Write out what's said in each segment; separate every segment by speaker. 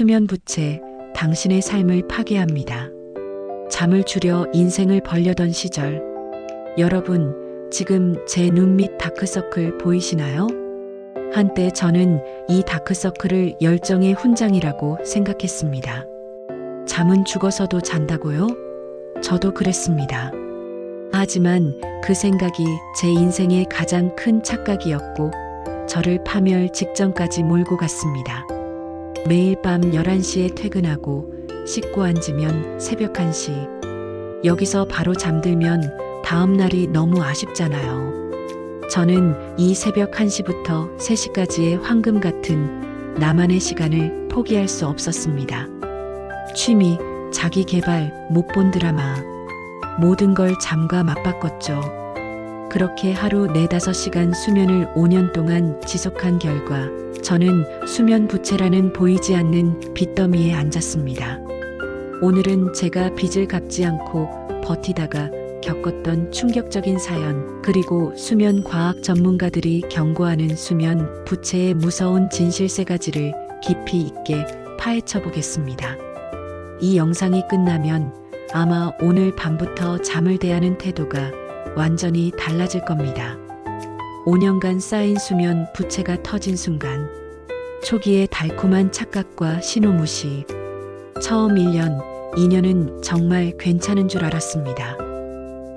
Speaker 1: 수면 부채, 당신의 삶을 파괴합니다. 잠을 줄여 인생을 벌려던 시절. 여러분, 지금 제 눈 밑 다크서클 보이시나요? 한때 저는 이 다크서클을 열정의 훈장이라고 생각했습니다. 잠은 죽어서도 잔다고요? 저도 그랬습니다. 하지만 그 생각이 제 인생의 가장 큰 착각이었고 저를 파멸 직전까지 몰고 갔습니다. 매일 밤 11시에 퇴근하고 씻고 앉으면 새벽 1시. 여기서 바로 잠들면 다음 날이 너무 아쉽잖아요. 저는 이 새벽 1시부터 3시까지의 황금 같은 나만의 시간을 포기할 수 없었습니다. 취미, 자기 개발, 못 본 드라마. 모든 걸 잠과 맞바꿨죠. 그렇게 하루 4-5시간 수면을 5년 동안 지속한 결과 저는 수면 부채라는 보이지 않는 빚더미에 앉았습니다. 오늘은 제가 빚을 갚지 않고 버티다가 겪었던 충격적인 사연, 그리고 수면 과학 전문가들이 경고하는 수면 부채의 무서운 진실 3가지를 깊이 있게 파헤쳐 보겠습니다. 이 영상이 끝나면 아마 오늘 밤부터 잠을 대하는 태도가 완전히 달라질 겁니다. 5년간 쌓인 수면 부채가 터진 순간, 초기의 달콤한 착각과 신호무시. 처음 1년, 2년은 정말 괜찮은 줄 알았습니다.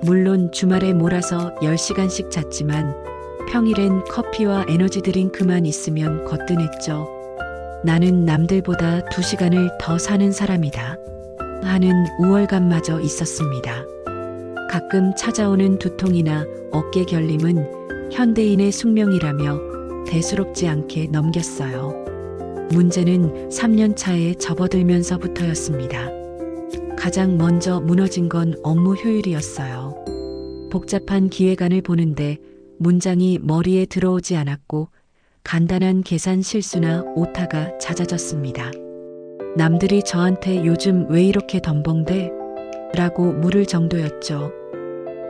Speaker 1: 물론 주말에 몰아서 10시간씩 잤지만 평일엔 커피와 에너지 드링크만 있으면 거뜬했죠. 나는 남들보다 2시간을 더 사는 사람이다 하는 우월감마저 있었습니다. 가끔 찾아오는 두통이나 어깨 결림은 현대인의 숙명이라며 대수롭지 않게 넘겼어요. 문제는 3년 차에 접어들면서부터였습니다. 가장 먼저 무너진 건 업무 효율이었어요. 복잡한 기획안을 보는데 문장이 머리에 들어오지 않았고 간단한 계산 실수나 오타가 잦아졌습니다. 남들이 저한테 요즘 왜 이렇게 덤벙대? 라고 물을 정도였죠.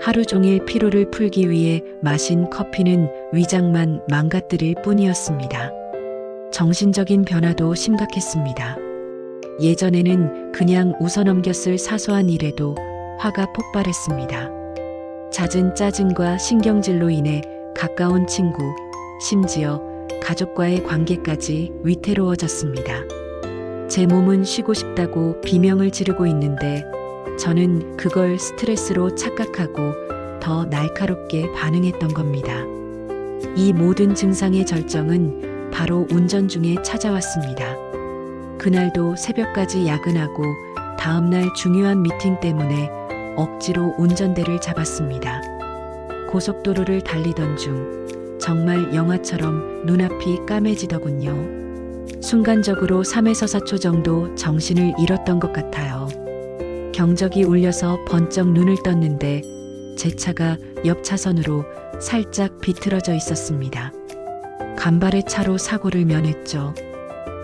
Speaker 1: 하루 종일 피로를 풀기 위해 마신 커피는 위장만 망가뜨릴 뿐이었습니다. 정신적인 변화도 심각했습니다. 예전에는 그냥 웃어넘겼을 사소한 일에도 화가 폭발했습니다. 잦은 짜증과 신경질로 인해 가까운 친구, 심지어 가족과의 관계까지 위태로워졌습니다. 제 몸은 쉬고 싶다고 비명을 지르고 있는데 저는 그걸 스트레스로 착각하고 더 날카롭게 반응했던 겁니다. 이 모든 증상의 절정은 바로 운전 중에 찾아왔습니다. 그날도 새벽까지 야근하고 다음날 중요한 미팅 때문에 억지로 운전대를 잡았습니다. 고속도로를 달리던 중 정말 영화처럼 눈앞이 까매지더군요. 순간적으로 3에서 4초 정도 정신을 잃었던 것 같아요. 경적이 울려서 번쩍 눈을 떴는데 제 차가 옆 차선으로 살짝 비틀어져 있었습니다. 간발의 차로 사고를 면했죠.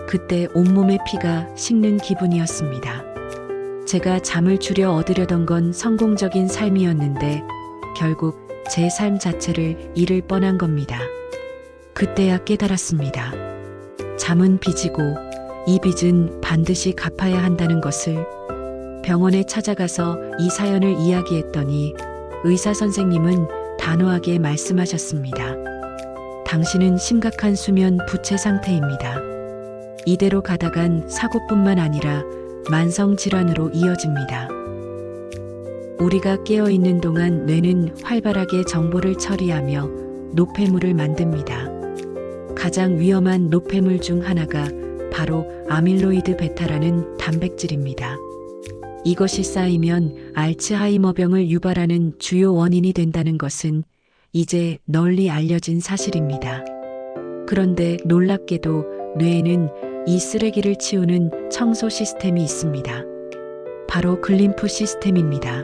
Speaker 1: 그때 온몸의 피가 식는 기분이었습니다. 제가 잠을 줄여 얻으려던 건 성공적인 삶이었는데 결국 제 삶 자체를 잃을 뻔한 겁니다. 그때야 깨달았습니다. 잠은 빚이고 이 빚은 반드시 갚아야 한다는 것을. 병원에 찾아가서 이 사연을 이야기했더니 의사 선생님은 단호하게 말씀하셨습니다. 당신은 심각한 수면 부채 상태입니다. 이대로 가다간 사고뿐만 아니라 만성질환으로 이어집니다. 우리가 깨어있는 동안 뇌는 활발하게 정보를 처리하며 노폐물을 만듭니다. 가장 위험한 노폐물 중 하나가 바로 아밀로이드 베타라는 단백질입니다. 이것이 쌓이면 알츠하이머병을 유발하는 주요 원인이 된다는 것은 이제 널리 알려진 사실입니다. 그런데 놀랍게도 뇌에는 이 쓰레기를 치우는 청소 시스템이 있습니다. 바로 글림프 시스템입니다.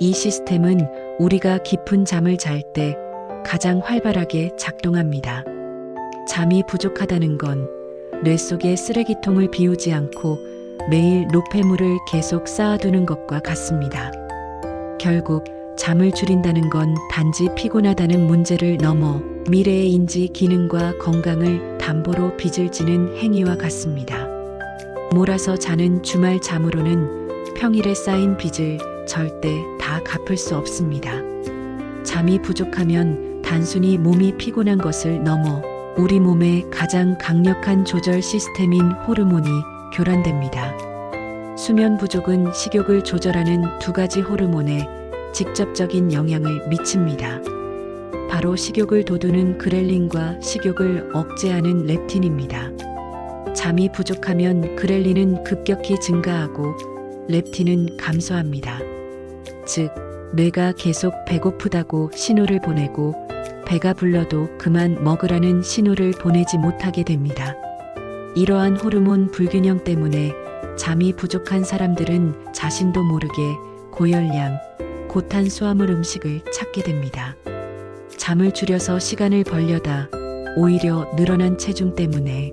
Speaker 1: 이 시스템은 우리가 깊은 잠을 잘 때 가장 활발하게 작동합니다. 잠이 부족하다는 건 뇌 속의 쓰레기통을 비우지 않고 매일 노폐물을 계속 쌓아두는 것과 같습니다. 결국 잠을 줄인다는 건 단지 피곤하다는 문제를 넘어 미래의 인지 기능과 건강을 담보로 빚을 지는 행위와 같습니다. 몰아서 자는 주말 잠으로는 평일에 쌓인 빚을 절대 다 갚을 수 없습니다. 잠이 부족하면 단순히 몸이 피곤한 것을 넘어 우리 몸의 가장 강력한 조절 시스템인 호르몬이 교란됩니다. 수면 부족은 식욕을 조절하는 두 가지 호르몬에 직접적인 영향을 미칩니다. 바로 식욕을 돋우는 그렐린과 식욕을 억제하는 렙틴입니다. 잠이 부족하면 그렐린은 급격히 증가하고 렙틴은 감소합니다. 즉, 뇌가 계속 배고프다고 신호를 보내고 배가 불러도 그만 먹으라는 신호를 보내지 못하게 됩니다. 이러한 호르몬 불균형 때문에 잠이 부족한 사람들은 자신도 모르게 고열량, 고탄수화물 음식을 찾게 됩니다. 잠을 줄여서 시간을 벌려다 오히려 늘어난 체중 때문에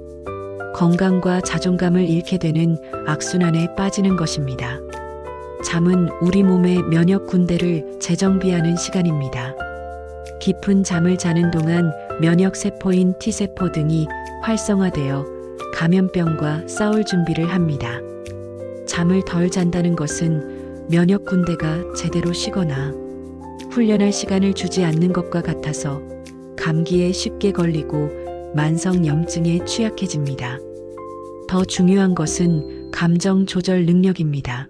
Speaker 1: 건강과 자존감을 잃게 되는 악순환에 빠지는 것입니다. 잠은 우리 몸의 면역 군대를 재정비하는 시간입니다. 깊은 잠을 자는 동안 면역 세포인 T세포 등이 활성화되어 감염병과 싸울 준비를 합니다. 잠을 덜 잔다는 것은 면역 군대가 제대로 쉬거나 훈련할 시간을 주지 않는 것과 같아서 감기에 쉽게 걸리고 만성 염증에 취약해집니다. 더 중요한 것은 감정 조절 능력입니다.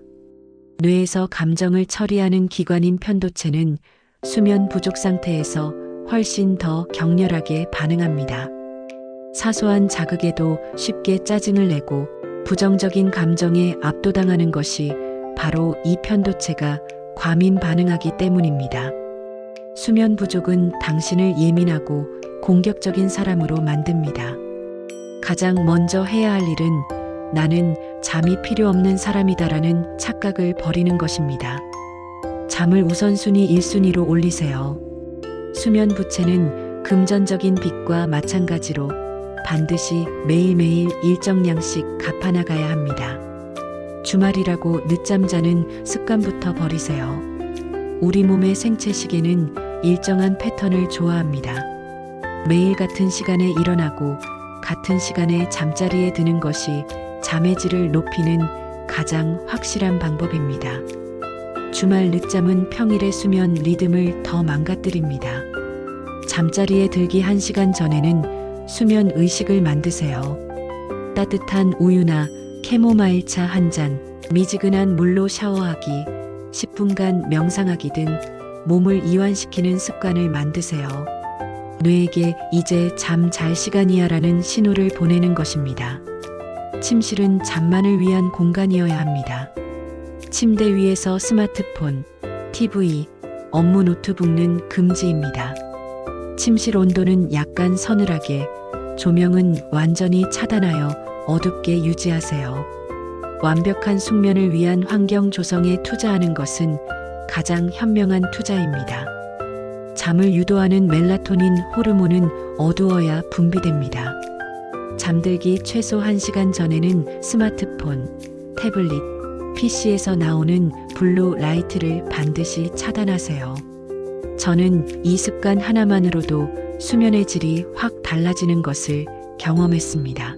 Speaker 1: 뇌에서 감정을 처리하는 기관인 편도체는 수면 부족 상태에서 훨씬 더 격렬하게 반응합니다. 사소한 자극에도 쉽게 짜증을 내고 부정적인 감정에 압도당하는 것이 바로 이 편도체가 과민 반응하기 때문입니다. 수면 부족은 당신을 예민하고 공격적인 사람으로 만듭니다. 가장 먼저 해야 할 일은 나는 잠이 필요 없는 사람이다라는 착각을 버리는 것입니다. 잠을 우선순위 1순위로 올리세요. 수면 부채는 금전적인 빚과 마찬가지로 반드시 매일매일 일정량씩 갚아나가야 합니다. 주말이라고 늦잠 자는 습관부터 버리세요. 우리 몸의 생체 시계는 일정한 패턴을 좋아합니다. 매일 같은 시간에 일어나고 같은 시간에 잠자리에 드는 것이 잠의 질을 높이는 가장 확실한 방법입니다. 주말 늦잠은 평일의 수면 리듬을 더 망가뜨립니다. 잠자리에 들기 1시간 전에는 수면 의식을 만드세요. 따뜻한 우유나 캐모마일차 1잔, 미지근한 물로 샤워하기, 10분간 명상하기 등 몸을 이완시키는 습관을 만드세요. 뇌에게 이제 잠 잘 시간이야 라는 신호를 보내는 것입니다. 침실은 잠만을 위한 공간이어야 합니다. 침대 위에서 스마트폰, TV, 업무 노트북은 금지입니다. 침실 온도는 약간 서늘하게, 조명은 완전히 차단하여 어둡게 유지하세요. 완벽한 숙면을 위한 환경 조성에 투자하는 것은 가장 현명한 투자입니다. 잠을 유도하는 멜라토닌 호르몬은 어두워야 분비됩니다. 잠들기 최소 1시간 전에는 스마트폰, 태블릿, PC에서 나오는 블루 라이트를 반드시 차단하세요. 저는 이 습관 하나만으로도 수면의 질이 확 달라지는 것을 경험했습니다.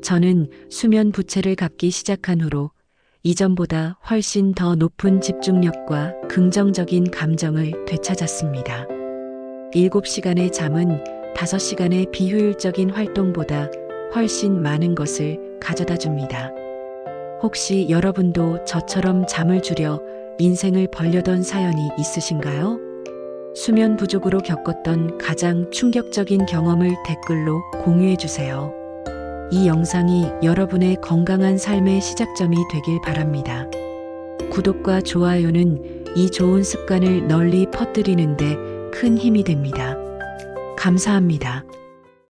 Speaker 1: 저는 수면 부채를 갚기 시작한 후로 이전보다 훨씬 더 높은 집중력과 긍정적인 감정을 되찾았습니다. 7시간의 잠은 5시간의 비효율적인 활동보다 훨씬 많은 것을 가져다 줍니다. 혹시 여러분도 저처럼 잠을 줄여 인생을 벌려던 사연이 있으신가요? 수면 부족으로 겪었던 가장 충격적인 경험을 댓글로 공유해 주세요. 이 영상이 여러분의 건강한 삶의 시작점이 되길 바랍니다. 구독과 좋아요는 이 좋은 습관을 널리 퍼뜨리는데 큰 힘이 됩니다. 감사합니다.